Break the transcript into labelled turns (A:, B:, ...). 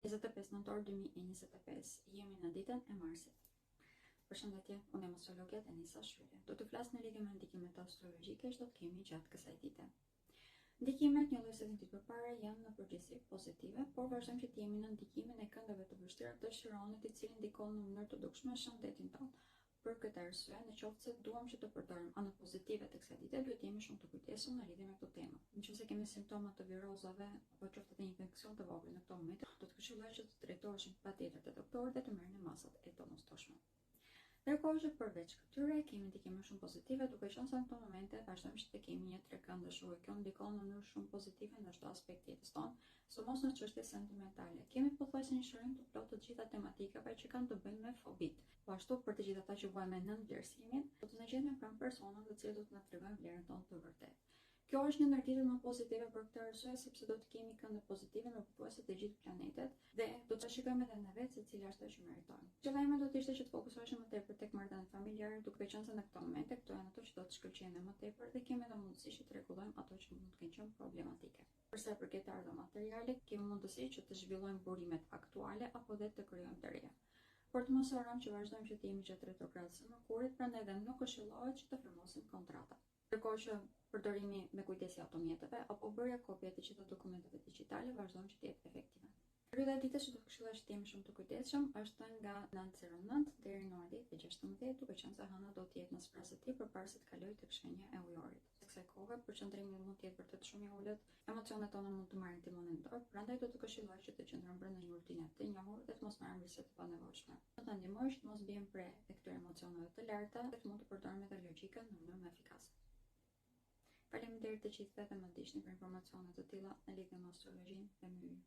A: 25 nëntor 2025, jemi në ditën e Marsit. Përshëndetje, unë jam astrologja Denisa Shyrje. Do të flas në lidhje me ndikimet astrologjike që do të kemi gjatë kësaj dite. Ndikimet një lloj se ditë përpara janë në përgjithësi pozitive, por vazhdojmë që të jemi në ndikimin e këndave të vështira të Chironit, i cili ndikon në mënyrë të dukshme shëndetin tonë. Për këtë arsye, në qoftë se duam që të përdorim anët pozitive të kësaj dite, duhet jemi shumë të kujdesshëm në lidhje me këtë temë. Nëse kemi simptoma të virozave apo qoftë të një infeksion të vogël në këtë moment, do të këshilloj që të drejtoheshim patjetër te doktori dhe të merrni masat e domosdoshme. Ndërkohë që përveç këtyre kemi ndikime shumë pozitive, duke qenë se në këto momente vazhdojmë që të kemi një trekëndësh, kjo ndikon në mënyrë shumë pozitive në çdo aspekt të jetës tonë, sidomos në çështje sentimentale. Kemi pothuajse një shërim të plotë të gjitha tematikave që kanë të bëjnë me fobit. Po ashtu për të gjithë ata që vuajnë me nënvlerësimin, do të na gjejmë pranë personave të cilët do të na tregojnë vlerën tonë të vërtetë. Kjo është një ndërtitje më pozitive për këtë arsye, sepse do të kemi këndë pozitive në pothuajse të gjithë planetet dhe do të shikojmë edhe në vetë se cila është ajo që meritojmë. Qëllimi do të ishte që të fokusoheshim më tepër tek marrëdhëniet familjare, duke qenë se në këtë momente këto janë ato që do të shkëlqejnë më tepër dhe kemi edhe mundësi që të rregullojmë ato që mund të kenë qenë problematike. Për sa i përket ardhmë materiale, kemi mundësi që të zhvillojmë burimet aktuale apo dhe të krijojmë të reja. Por të mos harrojmë që vazhdojmë që të jemi gjatë retrogradës së Merkurit, prandaj edhe nuk këshillohet që të firmosim kontrata. Ndërkohë që përdorimi me kujdes i automjeteve apo bërja kopje të gjitha dokumenteve digjitale vazhdojmë që të jetë efektive. Periudha e ditës që do të këshilloj që të jemi shumë të kujdesshëm është nga 9:09 deri në orën 10:16, duke qenë se hëna do të jetë në sipër së tij përpara se të kalojë tek shenja e ujorit. Kësaj kohe përqendrimi mund të jetë vërtet shumë i ulët, emocionet tona mund të marrin timonin dorë, prandaj do të këshilloj që të qëndrojmë brenda një rutine të njohur dhe të mos marrim risque të panevojshme. Do ta ndihmojë që të mos bijmë pre e këtyre emocioneve të larta dhe të mund të përdorim edhe logjikën në mënyrë më efikase. Faleminderit të gjithëve dhe më ndiqni për informacione të tilla në lidhje me astrologjinë dhe mënyrën.